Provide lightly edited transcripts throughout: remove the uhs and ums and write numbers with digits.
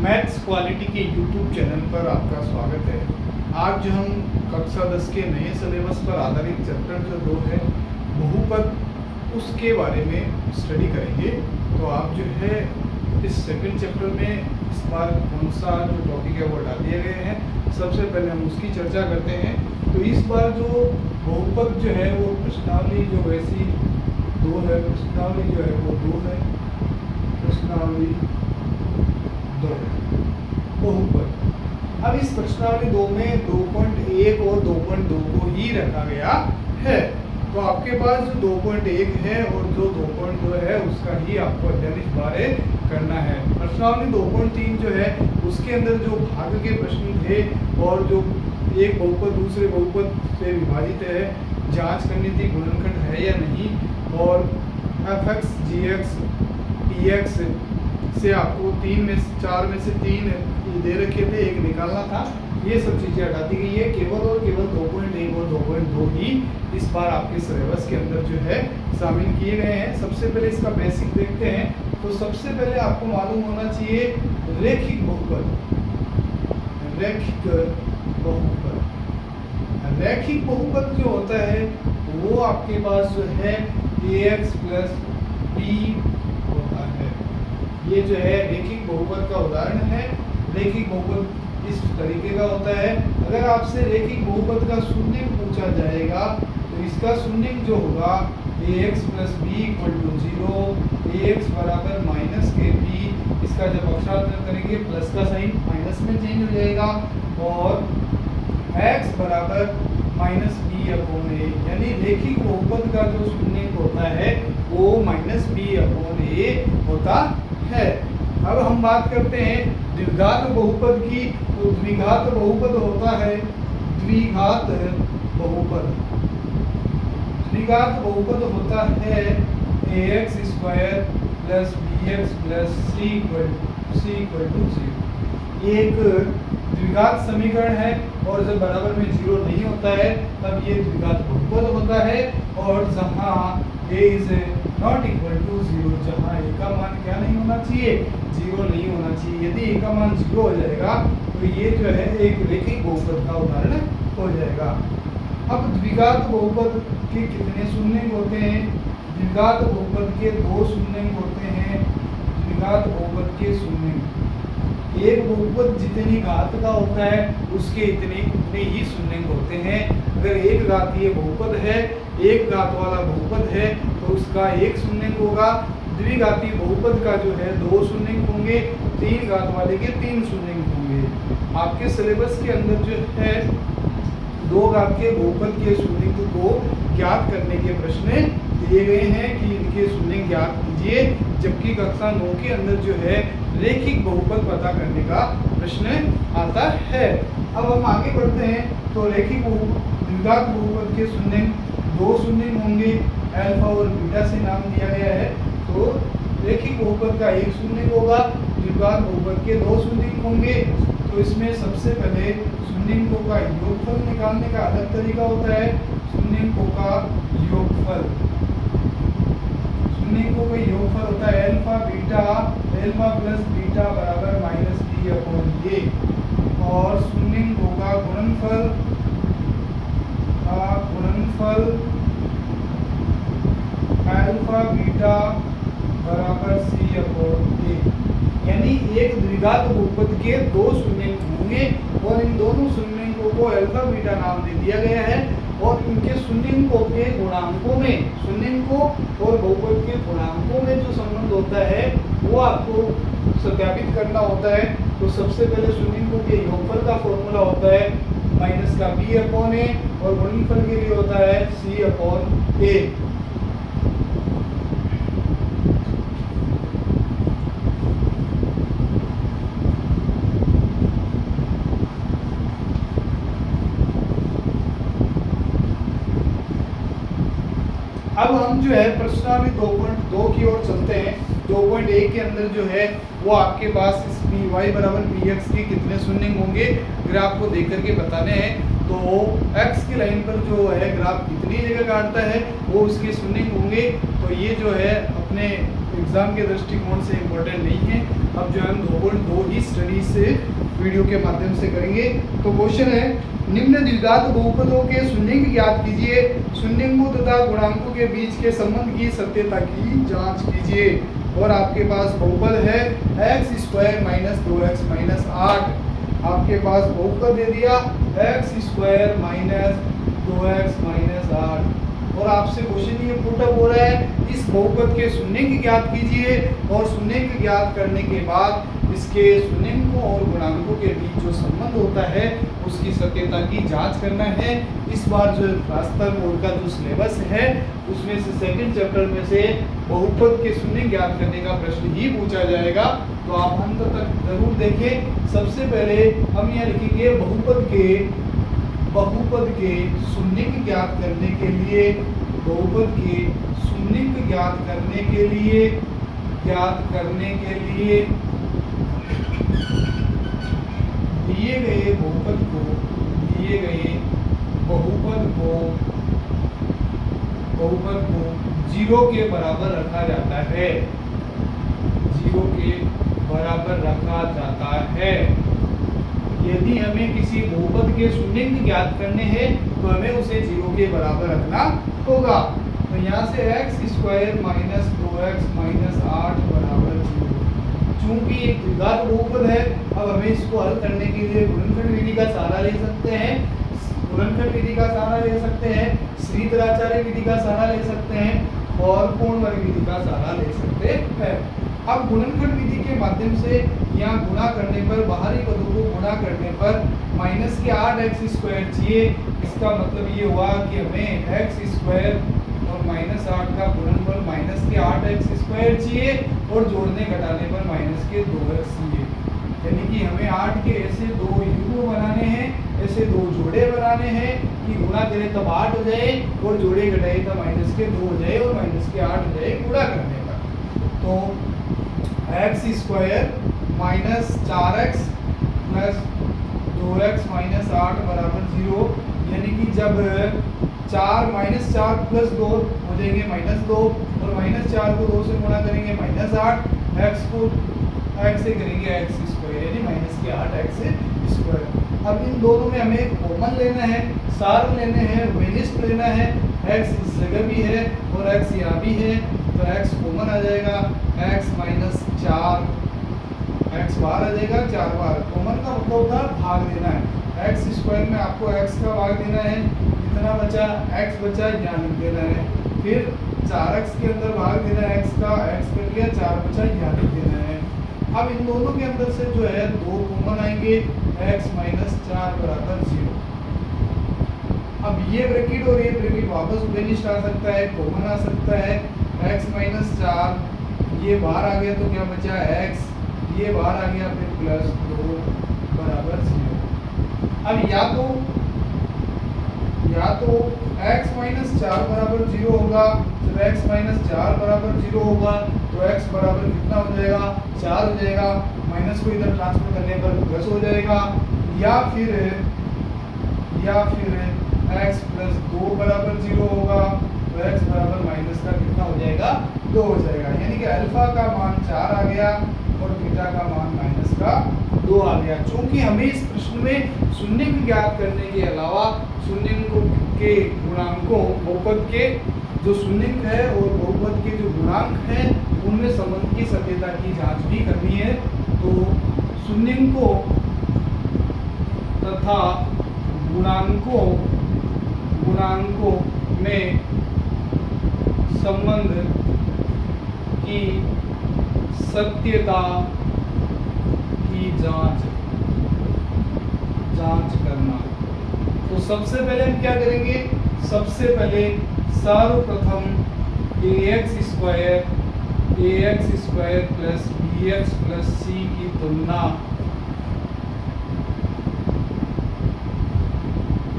Maths quality के YouTube channel पर आपका स्वागत है। आज हम कक्षा 10 के नए सिलेबस पर आधारित चैप्टर जो 2 है बहुपद, उसके बारे में स्टडी करेंगे। तो आप जो है इस सेकंड चैप्टर में इस बार कौन सा जो टॉपिक है वो डाल दिए गए हैं। सबसे पहले हम उसकी चर्चा करते हैं। तो इस बार जो बहुपद जो है वो प्रश्नावली जो वैसी 2 है, प्रश्नावली जो है वो 2 है, प्रश्नावली 2 बहुपद। अब इस प्रश्नावली 2 में 2.1 और 2.2 को ही रखा गया है। तो आपके पास जो 2.1 है और जो 2.2 है उसका ही आपको अध्ययन इस बारे करना है। प्रश्नावली 2.3 जो है उसके अंदर जो भाग के प्रश्न थे और जो एक बहुपद दूसरे बहुपद से विभाजित है, जांच करनी थी गुणनखंड है या नहीं, और fx gx dx से आपको 4 में से 3 दे रखे थे, एक निकालना था। ये सब चीज़ें हटा दी गई है। केवल और केवल 2.1 और 2.2 ही इस बार आपके सिलेबस के अंदर जो है शामिल किए गए हैं। सबसे पहले इसका बेसिक देखते हैं। तो सबसे पहले आपको मालूम होना चाहिए रैखिक बहुपद। रैखिक बहुपद, रैखिक बहुपद जो होता है वो आपके पास जो है ax + b होता है। ये जो है रैखिक बहुपद का उदाहरण है। रैखिक बहुपद इस तरीके का होता है। अगर आपसे रैखिक बहुपद का शून्य पूछा जाएगा तो इसका शून्य जो होगा ax + b = 0, ax बराबर -kb। इसका जब अक्षरांतर करेंगे प्लस का साइन माइनस में चेंज हो जाएगा, और x बराबर -b/a, यानी रैखिक बहुपद का जो शून्य होता है वो -b/a होता है। अब हम बात करते हैं द्विघात बहुपद की। तो द्विघात बहुपद होता है द्विघात बहुपद। द्विघात बहुपद होता है ax² + bx + c = 0। ये एक द्विघात समीकरण है और जब बराबर में 0 नहीं होता है तब ये द्विघात बहुपद होता है। और जहाँ a ≠ 0, जहाँ a का मान क्या नहीं होना चाहिए, 0 नहीं होना चाहिए। यदि a का मान 0 हो जाएगा तो ये जो है एक रैखिक बहुपद का उदाहरण हो जाएगा। अब द्विघात बहुपद के कितने शून्य होते हैं? द्विघात बहुपद के 2 शून्य होते हैं। द्विघात बहुपद के शून्य, एक बहुपद जितनी घात का होता है उसके उतने ही शून्य होते हैं। अगर एक घातीय बहुपद है, एक घात वाला बहुपद है तो उसका एक शून्य होगा। द्विघातीय बहुपद का जो है 2 शून्य होंगे, 3 घात वाले के 3 शून्य होंगे। आपके सिलेबस के अंदर जो है 2 घात के बहुपद के शून्य को ज्ञात करने के प्रश्न दिए गए हैं कि इनके शून्य ज्ञात कीजिए, जबकि कक्षा 9 के अंदर जो है रैखिक बहुपद पता करने का प्रश्न आता है। अब हम आगे बढ़ते हैं। तो रैखिक द्विघात बहुपद के शून्य 2 शून्य होंगे, अल्फा और बीटा से नाम दिया गया है। तो रैखिक बहुपद का 1 शून्य होगा, द्विघात बहुपद के 2 शून्य होंगे। तो इसमें सबसे पहले शून्यों का योगफल निकालने का अलग तरीका होता है। शून्यों का योगफल, शून्यों का योगफल होता है अल्फा + बीटा बराबर -b/a, और शून्यों का गुणनफल अल्फा बीटा बराबर c/a। यानी एक द्विघात बहुपद के 2 शून्य होंगे और इन दोनों शून्यों को अल्फा बीटा नाम दे दिया गया है। और इनके शून्यों के गुणांकों में, शून्यों और बहुपद के गुणांकों में जो संबंध होता है वो आपको सत्यापित करना होता है। तो सबसे पहले शून्यों के योगफल का फॉर्मूला होता है -b/a, और गुणनफल के लिए होता है c/a। अब हम जो है प्रश्नावली 2.2 की ओर चलते हैं। 2.1 के अंदर जो है वो आपके पास इस y बराबर bx के कितने शून्य होंगे ग्राफ को देख करके बताने हैं। तो x की लाइन पर जो है ग्राफ कितनी जगह काटता है वो उसके शून्य होंगे। तो ये जो है अपने एग्जाम के दृष्टिकोण से इम्पोर्टेंट नहीं है। अब जो है हम 2.2 ही स्टडी से वीडियो के माध्यम से करेंगे। तो क्वेश्चन है, निम्न द्विघात बहुपदों के शून्यंक ज्ञात कीजिए, शून्यंकों तथा गुणांकों के बीच के संबंध की सत्यता की जांच कीजिए। और आपके पास बहुपद है x square minus 2x minus 8, आपके पास बहुपद दे दिया x square minus 2x minus 8, और आपसे क्वेश्चन ये पुटअप हो रहा है, इस बहुपद के शून्यंक ज्ञात कीजिए और शून्यंक ज्ञात करने के बाद इसके शून्यंकों और गुणांकों के बीच जो संबंध होता है उसकी सत्यता की जांच करना है। इस बार जो रास्ता बोर्ड का जो सिलेबस है उसमें से सेकंड चैप्टर में से बहुपद के शून्यंक ज्ञात करने का प्रश्न ही पूछा जाएगा, तो आप अंत तक जरूर देखें। सबसे पहले हम यहाँ लिखेंगे बहुपद के शून्यंक ज्ञात करने के लिए, बहुपद के शून्यंक ज्ञात करने के लिए दिए गए बहुपद को 0 के बराबर रखा जाता है, 0 के बराबर रखा जाता है। यदि हमें किसी बहुपद के शून्यंक ज्ञात करने हैं तो हमें उसे 0 के बराबर रखना होगा। तो यहाँ से x square minus 2x minus 8 बराबर 0, चूंकि एक द्विघात बहुपद है, अब हमें इसको हल करने के लिए गुणनखंड विधि का सहारा ले सकते हैं, श्रीधराचार्य विधि का सहारा ले सकते हैं और पूर्णवर्ग विधि का सहारा ले सकते हैं। अब गुणनखंड विधि के माध्यम से यहाँ गुणा करने पर, बाहरी पदों को गुणा करने पर माइनस के 8x स्क्वायर चाहिए। इसका मतलब ये हुआ कि हमें x स्क्वायर और माइनस 8 का गुणनफल माइनस के 8x स्क्वायर चाहिए और जोड़ने घटाने पर माइनस के 2x चाहिए। यानी कि हमें 8 के ऐसे 2 युग्म बनाने हैं, ऐसे 2 जोड़े बनाने हैं कि गुणा करें तब 8 हो जाए और जोड़े घटाए तब माइनस के 2 हो जाए और माइनस के 8 हो जाए गुणा करने का। तो x square minus 4x plus 2x minus 8 बराबर 0, यानी कि जब 4 माइनस 4 प्लस 2 हो जाएंगे माइनस 2 और माइनस 4 को 2 से गुणा करेंगे माइनस 8, x को x से करेंगे x स्क्वायर यानी माइनस के 8x स्क्वायर। अब इन दोनों में हमें कॉमन लेना है, सार लेने हैं, वेनिस्ट लेना है। x इस जगह भी है और x यहाँ भी है, तो x कॉमन आ जाएगा, x माइनस 4, x बाहर आ जाएगा, 4 बार कॉमन का मतलब होता है भाग देना है। x स्क्वायर में आपको x का भाग देना है, कितना बचा, x बचा, यहाँ लिख देना है। फिर 4x के अंदर भाग देना है x का, x कर लिया, 4 बचा, यहाँ लिख देना है। अब इन दोनों के अंदर से जो है 2 कॉमन आएंगे, x माइनस 4 बराबर 0। अब ये ब्रैकेट और ये ब्रैकेट वापस वेनिस्ट आ सकता है, कॉमन आ सकता है, x माइनस 4 ये बाहर आ गया तो क्या बचा x, ये बाहर आ गया, फिर प्लस 2 बराबर 0। अब या तो x माइनस 4 बराबर 0 होगा, जब x माइनस 4 बराबर 0 होगा तो x बराबर कितना हो जाएगा, 4 हो जाएगा, माइनस को इधर ट्रांसफर करने पर प्लस हो जाएगा, या फिर x प्लस 2 बराबर 0 होगा तो x बराबर माइनस का कितना हो जाएगा, 2 हो जाएगा। यानी कि अल्फा का मान 4 आ गया और बीटा का मान माइनस का 2 आ गया। चूंकि हमें इस प्रश्न में शून्यंक ज्ञात करने के अलावा शून्यंकों के गुणांकों, बहुपद के जो शून्यंक है और बहुपद के जो गुणांक हैं उनमें संबंध की सत्यता की जांच भी करनी है। तो शून्यंकों तथा गुणांकों में संबंध की सत्यता की जांच करना। तो सबसे पहले हम क्या करेंगे, सबसे पहले सर्वप्रथम ax square plus bx plus c की तुलना,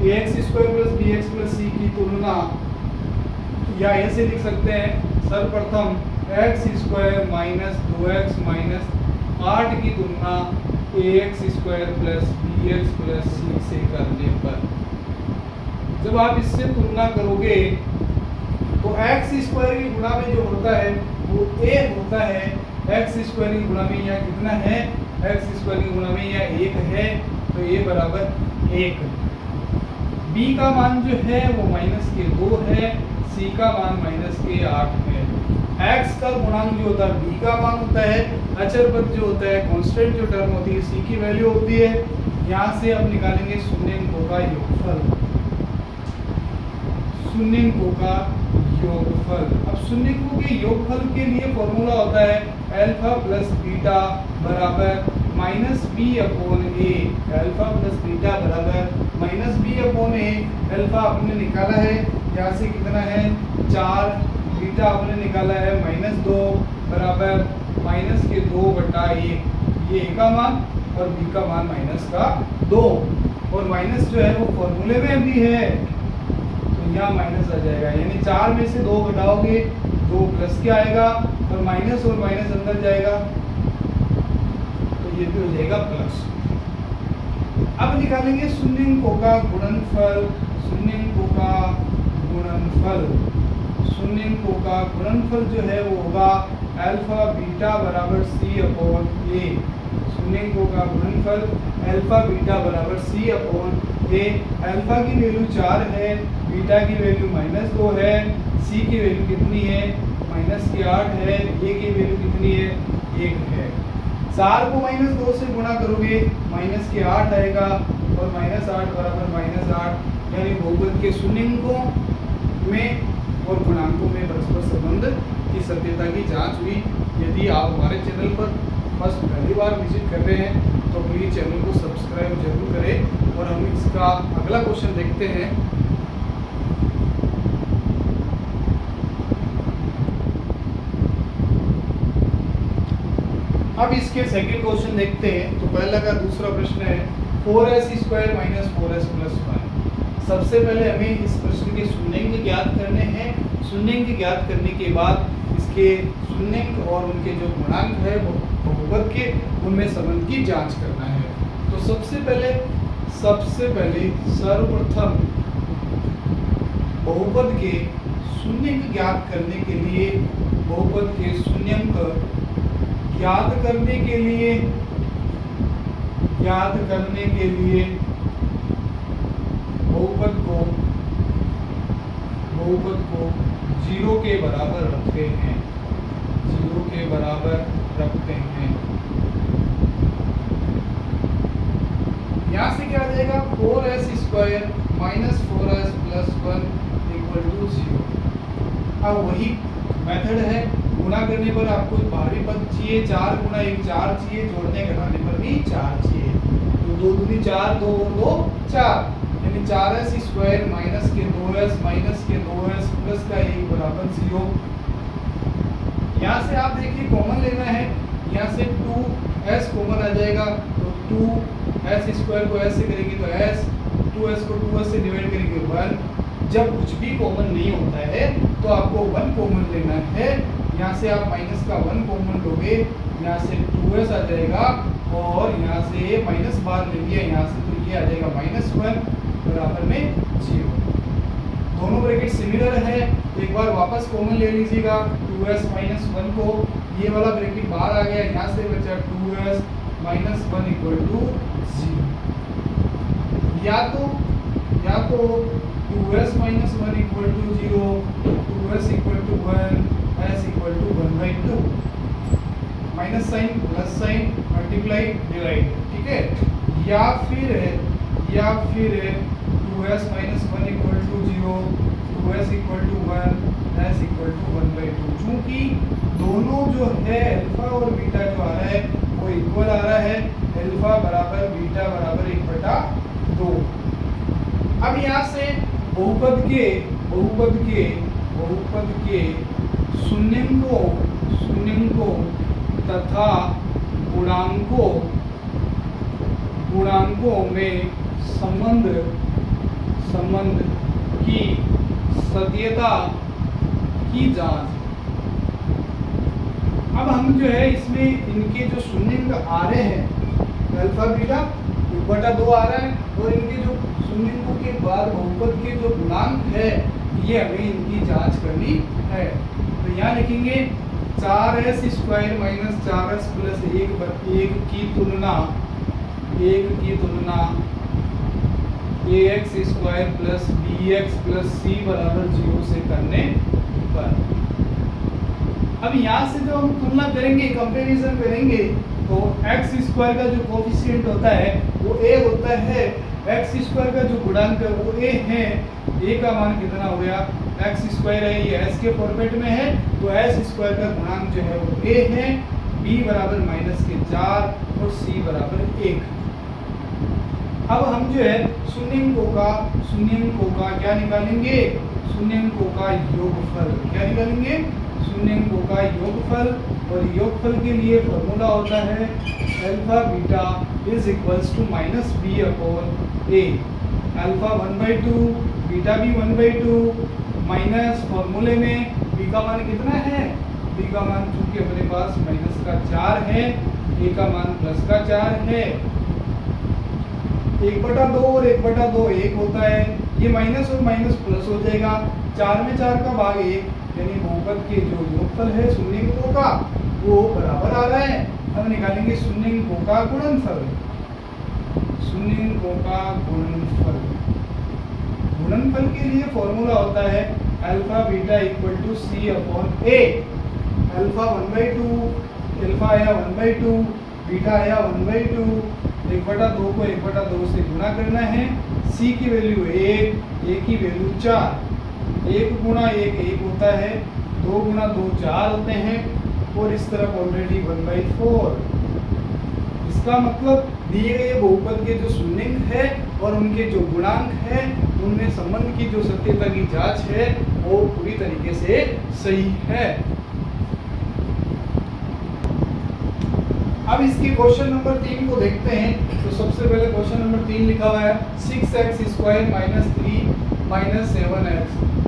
ax square plus bx plus c की तुलना, या ऐसे लिख सकते हैं सर्वप्रथम x square minus 2x minus 8 की तुलना ax square plus bx plus c से करने पर, जब आप इससे तुलना करोगे तो x स्क्वायर की गुणा में जो होता है वो a होता है, एक्स स्क्वायर की गुणा में यहाँ कितना है, एक्स स्क्वायर की गुणा में यहाँ 1 है, तो ये बराबर 1। बी का मान जो है वो माइनस के 2 है, सी का मान माइनस के 8 है। एक्स का गुणांक जो होता है बी का मान होता है, अचर पद जो होता है कांस्टेंट जो टर्म होती है सी की वैल्यू होती है। यहाँ से अब निकालेंगे शून्यंकों का योगफल, शून्यंकों का योगफल। अब शून्यंकों के योगफल के लिए फॉर्मूला होता है अल्फा प्लस बीटा बराबर माइनस बी अपॉन ए। अल्फा प्लस बीटा बराबर माइनस बी अपॉन ए। अल्फा आपने निकाला है, यहाँ से कितना है 4, बीटा आपने निकाला है -2 बराबर माइनस के 2/1। ये ए का मान और बी का मान माइनस का 2, और माइनस जो है वो फॉर्मूले में भी है, तो यहाँ माइनस आ जाएगा। यानी 4 में से 2 घटाओगे 2 प्लस क्या आएगा, और माइनस अंदर जाएगा, तो ये भी हो जाएगा प्लस। अब निकालेंगे शून्यंकों का गुणनफल, शून्यंकों का गुणनफल। शून्यंकों का गुणनफल जो है वो होगा अल्फा बीटा बराबर सी अपॉन ए। शून्यंकों का गुणनफल अल्फा बीटा बराबर सी अपॉन ए। अल्फा की वैल्यू 4 है, बीटा की वैल्यू -2 है, सी की वैल्यू कितनी है -8 है, ए की वैल्यू कितनी है 1 है। 4 को -2 से गुणा करोगे -8 आएगा, और -8 बराबर -8, यानी बहुपद के शून्यंकों में और गुणांकों में परस्पर संबंध की सत्यता की जांच हुई। यदि आप हमारे चैनल पर फर्स्ट पहली बार विजिट कर रहे हैं तो प्लीज़ चैनल को सब्सक्राइब जरूर करें, और हम इसका अगला क्वेश्चन देखते हैं। अब इसके सेकंड क्वेश्चन देखते हैं। तो पहला का दूसरा प्रश्न है 4s² - 4s + 1। सबसे पहले हमें इस प्रश्न के शून्यंक ज्ञात करने हैं। शून्यंक ज्ञात करने के बाद इसके शून्यंक और उनके जो गुणांक है वो बहुपद के, उनमें संबंध की जांच करना है। तो सबसे पहले सर्वप्रथम बहुपद के शून्यंक ज्ञात करने के लिए, बहुपद के शून्यंक ज्ञात करने के लिए बहुपद को 0 के बराबर रखते हैं, 0 के बराबर रखते हैं। यहाँ से क्या आ जाएगा 4s² - 4s + 1 = 0। अब वही मेथड है, गुणा करने पर आपको बाहरी पद चाहिए 4 × 1 4 चाहिए, जोड़ने घटाने पर भी 4 चाहिए, तो 2 दूनी 4, 2 और 2 4, यानी 4s² - के 2s के 2s प्लस का 1 बराबर 0। यहाँ से आप देखिए कॉमन लेना है, यहाँ से 2s कॉमन आ जाएगा, तो 2s² को s से करेंगे तो s, 2s को 2s से डिवाइड करेंगे 1। जब कुछ भी कॉमन नहीं होता है तो आपको 1 कॉमन लेना है। यहाँ से आप माइनस का 1 कॉमन लोगे, यहाँ से 2s आ जाएगा, और यहाँ से माइनस बाहर ले लिया यहाँ से, तो ये आ जाएगा -1 बराबर में 0। दोनों ब्रैकेट सिमिलर है, एक बार वापस कॉमन ले लीजिएगा 2s - 1 को, ये वाला ब्रैकेट बाहर आ गया, यहाँ से बचा 2s - 1 = 0। या तो 2s - 1 = 0, 2s = 1, s = 1/2, minus sine plus sine multiply divide, ठीक है। या फिर 2s - 1 = 0, 2s = 1, s = 1/2। चूंकि दोनों जो है अल्फा और बीटा जो आ रहा है वो इक्वल आ रहा है, अल्फा बराबर बीटा बराबर 1/2। अब यहाँ से बहुपद के शून्यंकों तथा गुणांकों में संबंध की सत्यता की जांच। अब हम जो है इसमें इनके जो शून्यंक आ रहे हैं अल्फा बीटा 1/2 आ रहा है, और इनके जो शून्यंकों के बाद बहुपद के जो गुणांक है ये हमें इनकी जांच करनी है। तो यहाँ लिखेंगे 4s² माइनस 4s प्लस 1 की तुलना ax² plus bx plus c बराबर 0 से करने पर। अब यहाँ से जो हम तुलना करेंगे, कंपैरिजन करेंगे, तो x² का जो कोफिशिएंट होता है वो a होता है, x² का जो गुणांक है वो a है। a का मान कितना हो गया, x² है, ये s के फॉर्मेट में है, तो s² का गुणांक जो है वो a है, b बराबर -4 और c बराबर 1। अब हम जो है शून्यंकों का क्या निकालेंगे, शून्यंकों का योगफल। क्या निकालेंगे, शून्यंकों का योगफल। और योगफल के लिए फॉर्मूला होता है alpha beta is equals to -b/a। Alpha 1/2, beta भी 1/2, माइनस फॉर्मूले में b का मान कितना है, b का मान चूंकि अपने पास -4 है, a का मान +4 है, 1/2 और 1/2 1 होता है, ये माइनस और माइनस प्लस हो जाएगा, 4 में 4 का भाग 1, यानी बहुपद के जो योगफल है शून्यंकों का वो बराबर आ रहा है। हम निकालेंगे शून्यंकों का गुणनफल। शून्यंकों का गुणनफल, गुणनफल के लिए फॉर्मूला होता है alpha beta equal to c/a। Alpha 1/2, alpha आया 1/2, बीटा आया 1/2, 1/2 को 1/2 से गुणा करना है, c की वैल्यू 1, a की वैल्यू 4, 1 गुणा 1 1 होता है, 2 गुणा 2 4 होते हैं, और इस तरफ ऑलरेडी 1/4। इसका मतलब दिए गए बहुपद के जो शून्यंक है और उनके जो गुणांक है उनमें संबंध की जो सत्यता की जांच है वो पूरी तरीके से सही है। अब इसके क्वेश्चन नंबर 3 को देखते हैं। तो सबसे पहले क्वेश्चन नंबर 3 लिखा हुआ है 6x² माइनस 3 माइनस 7x।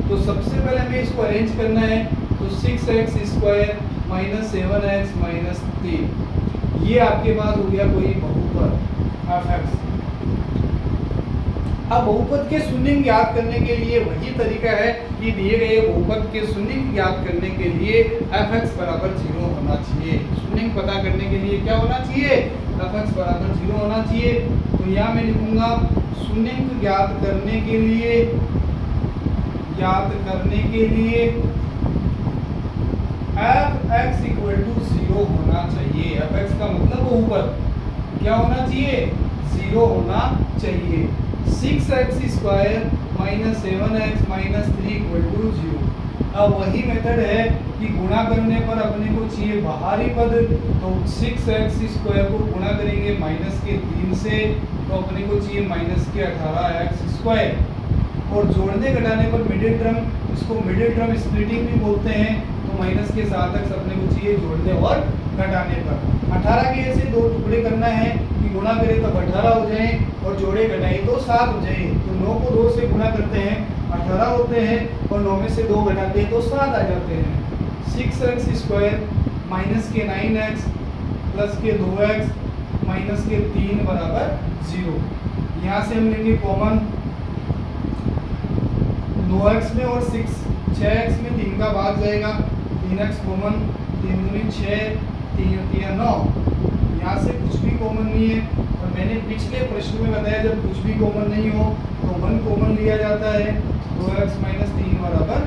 तो सबसे पहले हमें इसको अरेंज करना है, तो 6x² माइनस 7x माइनस 3, ये आपके पास हो गया कोई बहुपद f(x). अब बहुपद के शून्यंक ज्ञात करने के लिए वही तरीका है कि दिए गए बहुपद के शून्यंक ज्ञात करने के लिए f(x) बराबर 0 होना चाहिए। शून्यंक पता करने के लिए क्या होना चाहिए, f(x) बराबर 0 होना चाहिए। तो यहाँ मैं लिखूंगा शून्यंक ज्ञात करने के लिए f(x) इक्वल टू 0 होना चाहिए। f(x) का मतलब बहुपद क्या होना चाहिए, 0 होना चाहिए। 6x² minus 7x minus 3 equal to 0। अब वही मेथड है कि गुणा करने पर अपने को चाहिए बाहरी पद, तो 6x² को गुणा करेंगे माइनस के 3 से, तो अपने को चाहिए माइनस के 18x²। और जोड़ने घटाने पर मिडिल टर्म, इसको मिडिल टर्म स्प्लिटिंग भी बोलते हैं, तो माइनस के 7x अपने को चाहिए जोड़ने और घटाने पर। 18 के ऐसे दो टुकड़े करना है कि गुणा करें तब 18 हो जाए और जोड़े घटाए तो 7 हो जाए। तो 9 को 2 से गुणा करते हैं 18 होते हैं, और 9 में से 2 घटाते हैं तो 7 आ जाते हैं। 6x² माइनस के 9x प्लस के 2x माइनस के 3 बराबर 0। यहाँ से हम लेंगे कॉमन, 9x में और 6x में 3 का भाग जाएगा, 3x कॉमन, 3 दूनी 6, 3 3 9। यहाँ से कुछ भी कॉमन नहीं है, और मैंने पिछले प्रश्न में बताया जब कुछ भी कॉमन नहीं हो तो 1 कॉमन लिया जाता है। 2x माइनस 3 बराबर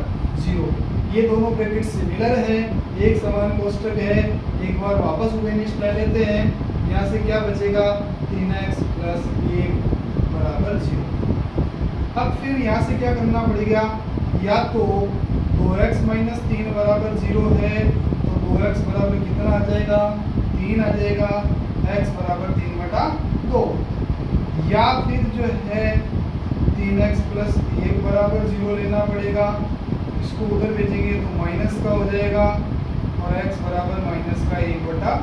0। ये दोनों ब्रैकेट सिमिलर है, एक समान कोष्टक है। एक बार वापस उभयनिष्ठ ले लेते हैं, यहाँ से क्या बचेगा, 3x प्लस 1 बराबर 0। अब फिर यहाँ से क्या करना पड़ेगा, या तो 2x माइनस 3 बराबर 0 है, तो 2x बराबर कितना आ जाएगा, 3 आ जाएगा, x बराबर 3/2, या फिर जो है 3x प्लस 1 बराबर 0 लेना पड़ेगा। इसको उधर भेजेंगे तो माइनस का हो जाएगा, और x बराबर माइनस का 1/3।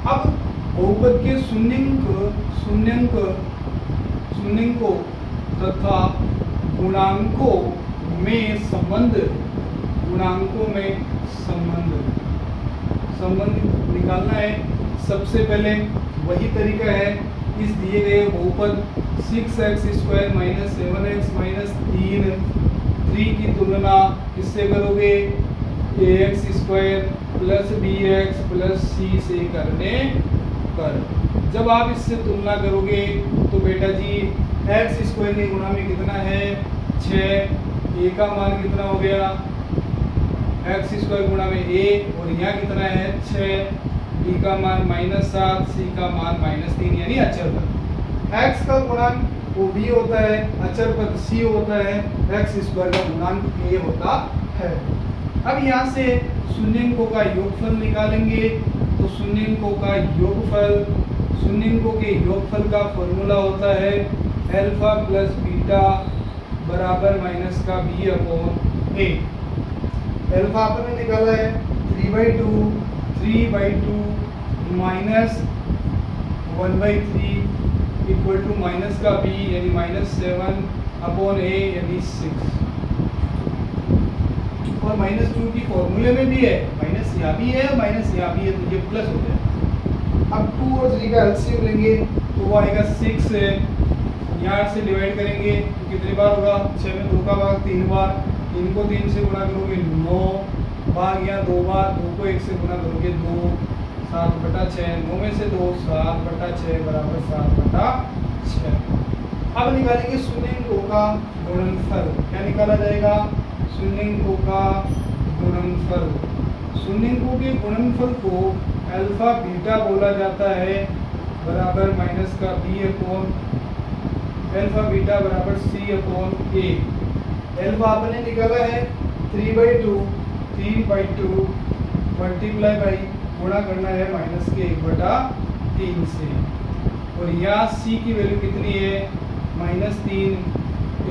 अब बहुपद के शून्यंकों तथा गुणांकों में संबंध निकालना है। सबसे पहले वही तरीका है, इस दिए गए बहुपद 6x² माइनस 7x माइनस 3 की तुलना किससे करोगे, ax square plus bx plus c से करने पर जब आप इससे तुलना करोगे तो बेटा जी x स्क्वायर के गुणा में कितना है 6, a का मान कितना हो गया x स्क्वायर गुणा में a और यहाँ कितना है 6, b का मान -7, c का मान -3 यानी अचर पद। x का गुणांक वो b होता है, अचर पद c होता है, x स्क्वायर का गुणांक a होता है। अब यहाँ से शून्यंकों का योगफल निकालेंगे तो शून्यंकों का योगफल, शून्यंकों के योगफल का फॉर्मूला होता है अल्फा प्लस बीटा बराबर माइनस का b अपॉन a। अल्फा आपने निकाला है 3/2 माइनस 1/3 इक्वल टू माइनस का b यानी -7 अपॉन a यानी 6 और -2 की फॉर्मूले में भी है, माइनस यहाँ भी है माइनस यहाँ भी है तो ये प्लस हो जाए। अब 2 और 3 का एलसीएम लेंगे तो वो आएगा 6 है, यहाँ से डिवाइड करेंगे तो कितनी बार होगा 6 में 2 का भाग 3 बार, इनको 3 से गुणा करोगे 9 भाग, यहाँ 2 बार, 2 को 1 से गुणा करोगे 2, 7/6, 9 में से 2 7/6 बराबर 7/6। अब निकालेंगे शून्यंकों का गुणनफल। क्या निकाला जाएगा शून्यंकों का गुणनफल। शून्यंकों के गुणनफल को अल्फा बीटा बोला जाता है बराबर माइनस का b अपॉन अल्फा बीटा बराबर c अपॉन a। अल्फा आपने निकाला है 3/2 मल्टीप्लाई बाई गुणा करना है माइनस के 1/3 से और यहाँ c की वैल्यू कितनी है -3, a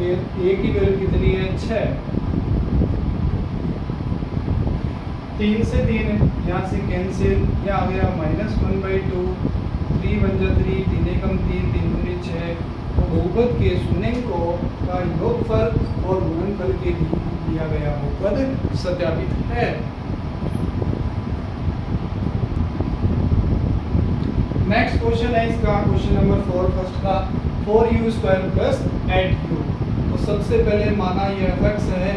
की वैल्यू कितनी है 6, 3 से 3 यहाँ से कैंसिल, यहाँ आ गया -1/2, 3 बन जा 3, 3 एकम 3, 3 दूनी 6। तो बहुपद के शून्यंकों का योगफल और गुणनफल के लिए दिया गया बहुपद सत्यापित है। नेक्स्ट क्वेश्चन है इसका क्वेश्चन नंबर 4 फर्स्ट का 4u² प्लस 8u। तो सबसे पहले माना ये fx है,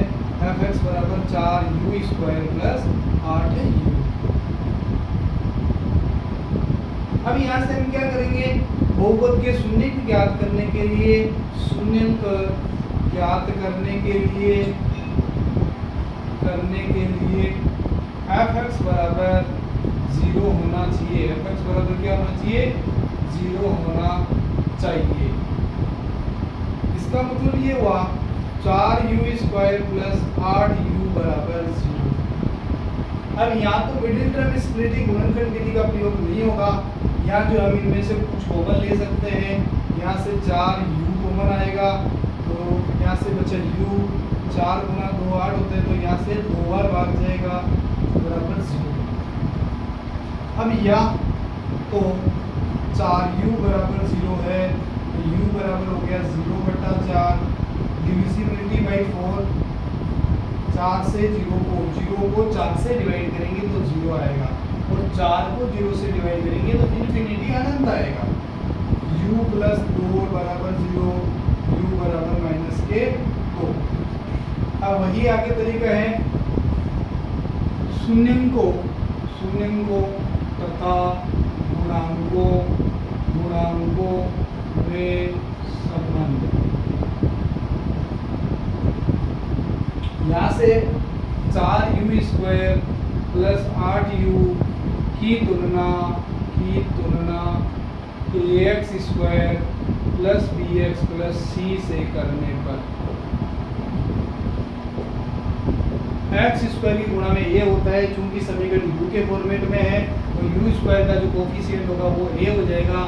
fx बराबर 4u² प्लस 8u। अब यहाँ से हम क्या करेंगे बहुपद के शून्यंक ज्ञात करने के लिए, शून्यंक ज्ञात करने के लिए fx बराबर 0 होना चाहिए, fx बराबर क्या होना चाहिए 0 होना चाहिए। इसका मतलब ये हुआ 4u² प्लस 8u बराबर 0। अब यहाँ तो मिडिल टर्म स्प्लिटिंग गुणनखंड विधि का प्रयोग नहीं होगा, यहाँ जो हम इनमें से कुछ कॉमन ले सकते हैं, यहाँ से 4u कॉमन आएगा तो यहाँ से बचा u, 4 गुना 2 8 होते हैं तो यहाँ से 2 बार भाग जाएगा बराबर 0। अब यहाँ तो 4u बराबर 0 है तो u बराबर हो गया 0/4, डिविजिबिलिटी बाई 4, 4 से 0 को 4 से डिवाइड करेंगे तो 0 आएगा और 4 को 0 से डिवाइड करेंगे तो इन्फिनिटी अनंत आएगा। u प्लस 2 बराबर 0, u बराबर माइनस के 2। अब वही आगे तरीका है शून्यंकों तथा गुणांकों में संबंध। यहाँ से 4u² प्लस 8u की तुलना ax² plus bx plus c से करने पर x² की गुणा में a होता है, चूंकि समीकरण u के फॉर्मेट में है तो u² का जो कोफिशिएंट होगा वो a हो जाएगा,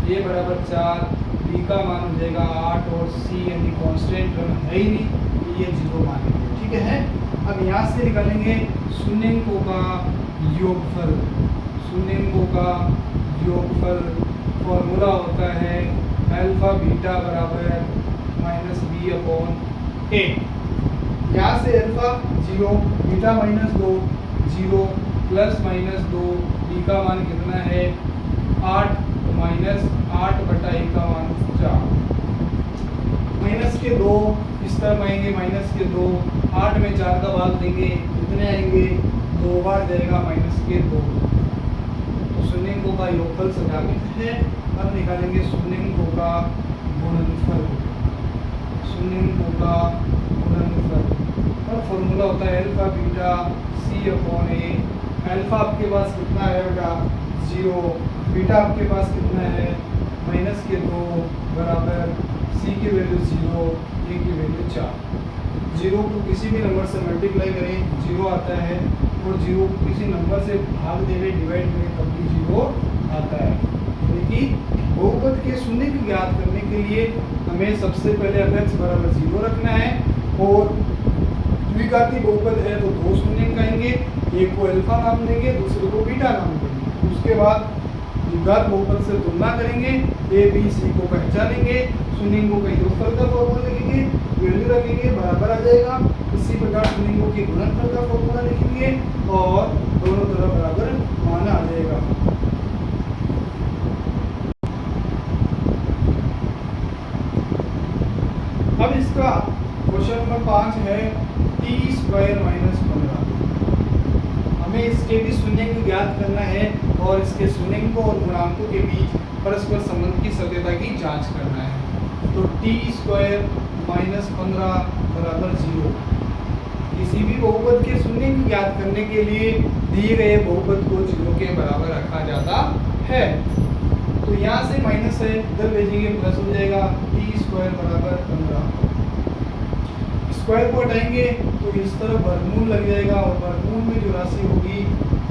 a बराबर 4, b का मान हो जाएगा 8 और c यानी कांस्टेंट टर्म है ही नहीं तो ये 0 मानेंगे। ठीक है, अब यहाँ से निकालेंगे शून्यंकों का योगफल। फॉर्मूला होता है अल्फा बीटा बराबर -b अपॉन a। यहाँ से अल्फा 0, बीटा -2 0, प्लस -2, b का मान कितना है 8, -8/1 का मान 4, माइनस के 2 इस तरफ आएंगे, -2, 8 में 4 का भाग देंगे कितने आएंगे, 2 बार जाएगा माइनस के 2। तो शून्यंकों का योगफल सत्यापित है। अब निकालेंगे शून्यंकों का गुणनफल, शून्यंकों का गुणनफल। और फॉर्मूला होता है अल्फा बीटा सी अपॉन ए। अल्फा आपके पास कितना है बेटा, 0। बीटा आपके पास कितना है, माइनस के 2 बराबर सी की वैल्यू 0, ए की वैल्यू 4। 0 को किसी भी नंबर से मल्टीप्लाई करें 0 आता है, और 0 को किसी नंबर से भाग देंगे, डिवाइड करें तब भी 0 आता है। यानी कि बहुपद के शून्य को ज्ञात करने के लिए हमें सबसे पहले f(x) बराबर 0 रखना है, और द्विघाती बहुपद है तो 2 शून्यंक आएंगे, एक को अल्फा नाम देंगे, दूसरे को बीटा नाम देंगे। उसके बाद द्विघात बहुपद से तुलना करेंगे, ए बी सी को पहचानेंगे, शून्यंकों का योगफल का फॉर्मूला लिखेंगे, वैल्यू रखेंगे, बराबर आ जाएगा। इसी प्रकार शून्यंकों के गुणनफल का फॉर्मूला लिखेंगे और दोनों तरफ बराबर मान आ जाएगा। अब इसका क्वेश्चन नंबर 5 है t² - 15। हमें इसके भी शून्यंक ज्ञात करना है और इसके शून्यंकों और गुणांकों के बीच परस्पर संबंध की सत्यता की जांच करना है। तो t² - 15 बराबर 0। किसी भी बहुपद के शून्यंक ज्ञात करने के लिए दिए गए बहुपद को 0 के बराबर रखा जाता है। तो यहाँ से माइनस है, इधर भेजेंगे प्लस हो जाएगा, t² बराबर 15। स्क्वायर को हटाएंगे तो इस तरफ वर्गमूल लग जाएगा, और वर्गमूल में जो राशि होगी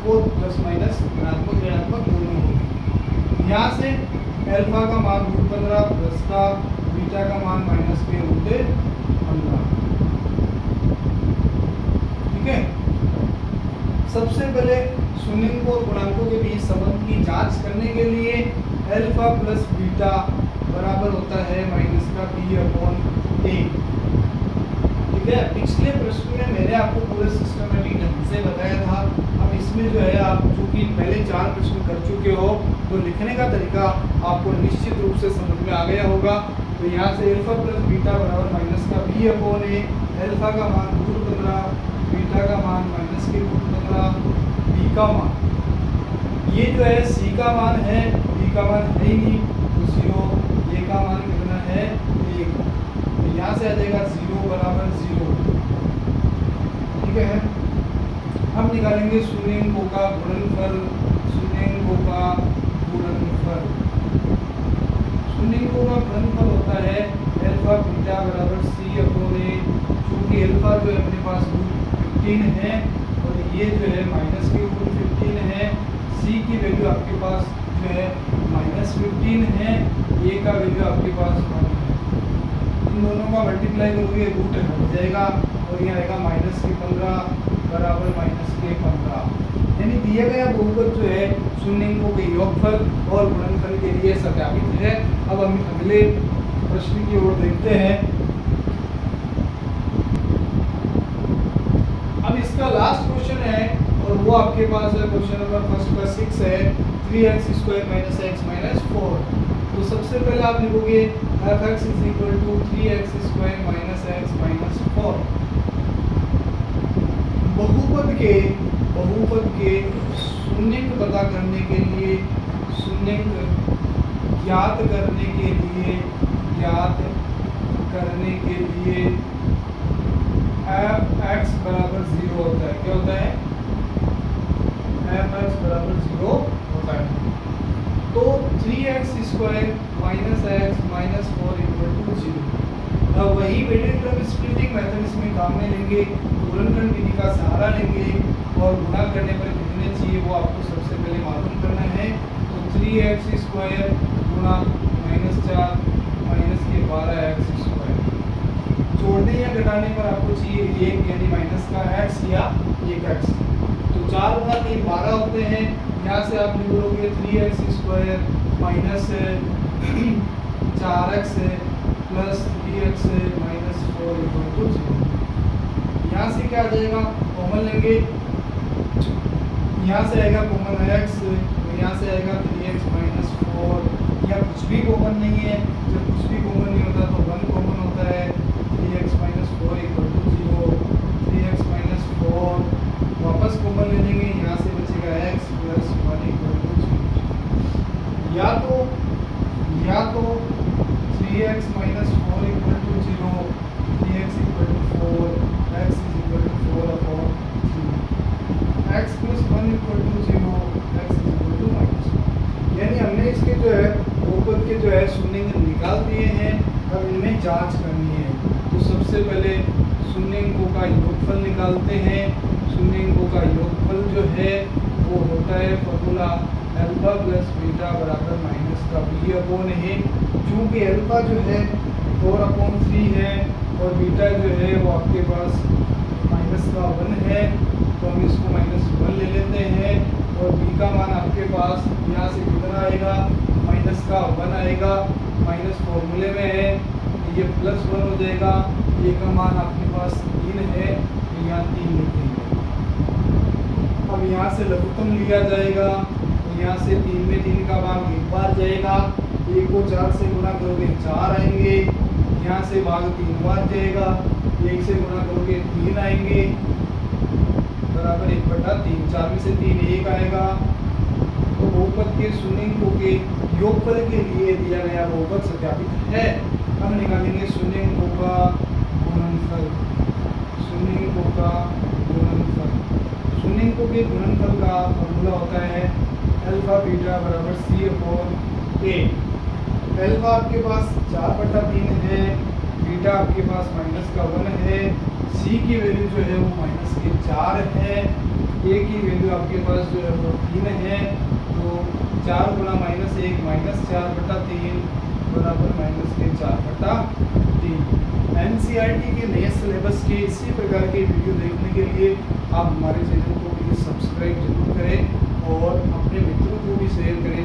वो प्लस माइनस ऋणात्मक ऋणात्मक दोनों होगी। यहाँ से अल्फा का मान √15 प्लस का, बीटा का मान माइनस के √15। ठीक है। सबसे पहले शून्यंकों और गुणांकों के बीच संबंध की जांच करने के लिए अल्फा प्लस बीटा बराबर होता है माइनस का p/a। ठीक है। पिछले प्रश्न में मैंने आपको पूरे सिस्टमेटिक ढंग से बताया था। अब इसमें जो है आप चूंकि पहले 4 प्रश्न कर चुके हो तो लिखने का तरीका आपको निश्चित रूप से समझ में आ गया होगा। तो यहाँ से अल्फा प्लस बीटा बराबर माइनस का p/a, अल्फा का मान √15, बीटा का मान माइनस के √15, b का मान, ये जो है c का मान है, b का मान है ही नहीं तो 0, a का मान कितना है 1। तो यहाँ से आ जाएगा 0 बराबर 0। ठीक है। हम निकालेंगे शून्यंकों का गुणनफल, शून्यंकों का गुणनफल। शून्यंकों का गुणनफल होता है अल्फा बीटा बराबर c/a। चूंकि अल्फा जो है अपने पास √15 है और ये जो है माइनस के √15 है, c की वैल्यू आपके पास जो है -15 है, a का वैल्यू आपके पास 1 है। इन दोनों का मल्टीप्लाई करोगे रूट हट जाएगा और यहाँ आएगा -15 बराबर -15। यानी दिया गया बहुपद जो है शून्यंकों के योगफल और गुणनफल के लिए सत्यापित है। अब हम अगले प्रश्न की ओर देखते हैं। अब इसका लास्ट क्वेश्चन है और वो आपके पास है क्वेश्चन नंबर फर्स्ट का 6 है, 3x² - x - 4। तो सबसे पहले आप लिखोगे f(x) = 3x² - x - 4। बहुपद के शून्यंक पता करने के लिए, शून्यंक ज्ञात करने के लिए f(x) बराबर 0 होता है। क्या होता है? f(x) बराबर 0 होता है। तो 3x² - x - 4 = 0। अब वही वेटेड टर्म स्प्लिटिंग मेथड इसमें काम में लेंगे, गुणनखंड विधि का सहारा लेंगे और गुणा करने पर कितने चाहिए वो आपको सबसे पहले मालूम करना है। तो 3x² गुणा -4 माइनस के 12x²। जोड़ने या घटाने पर आपको चाहिए 1 यानी माइनस का x या 1x। तो 4 गुणा 3 12 होते हैं। यहाँ से आप लिखोगे 3x² minus 4x plus 3x minus 4 = 0। यहाँ से क्या आ जाएगा? कॉमन लेंगे, यहाँ से आएगा कॉमन x, तो यहाँ से आएगा 3x माइनस 4। या कुछ भी कॉमन नहीं है, जब कुछ भी कॉमन नहीं होता तो 1 कॉमन होता है। 3x माइनस 4 = 0, 3x माइनस 4 या तो 3x minus 4 equal to 0, 3x equal to 4, x is equal to 4 upon 3, x plus 1 equal to 0, x is equal to minus 1। यानी हमने इसके जो है बहुपद के जो है शून्य निकाल दिए हैं। अब इनमें जांच करनी है। तो सबसे पहले शून्यंकों का योगफल निकालते हैं। शून्यंकों का योगफल जो है वो होता है फॉर्मूला अल्फा प्लस बीटा बराबर माइनस का बी अपॉन ए। चूँकि अल्फा जो है 4/3 है और बीटा जो है वो आपके पास माइनस का 1 है, तो हम इसको -1 ले लेते हैं। और बी का मान आपके पास यहाँ से कितना आएगा, -1 आएगा। माइनस फॉर्मूले में है, ये +1 हो जाएगा। ये का मान आपके पास 3 है, तो यहाँ 3 लिखेंगे। अब यहाँ से लघुत्तम लिया जाएगा, तो यहाँ से 3 में 3 का भाग एक बार जाएगा। 1 को 4 से गुणा करोगे 4 आएंगे। यहाँ से भाग 3 बार जाएगा। 1 से गुणा करोगे 3 आएंगे, बराबर 1/3। 4 में से 3 1 आएगा। तो बहुपद के शून्यंकों के योगफल के लिए दिया गया बहुपद सत्यापित है। हम निकालेंगे शून्यंकों का गुणनफल। शून्यंकों का गुणनफल, शून्यंकों के गुणनफल का फॉर्मूला होता है अल्फा बीटा बराबर c अपॉन ए। अल्फा आपके पास 4/3 है, बीटा आपके पास -1 है, c की वैल्यू जो है वो -4 है, a की वैल्यू आपके पास जो है वो 3 है। तो 4 गुणा -1 -4/3 बराबर -4/3। एनसीईआरटी के नए सिलेबस के इसी प्रकार के वीडियो देखने के लिए आप हमारे चैनल को प्लीज़ सब्सक्राइब जरूर करें और अपने मित्रों को भी शेयर करें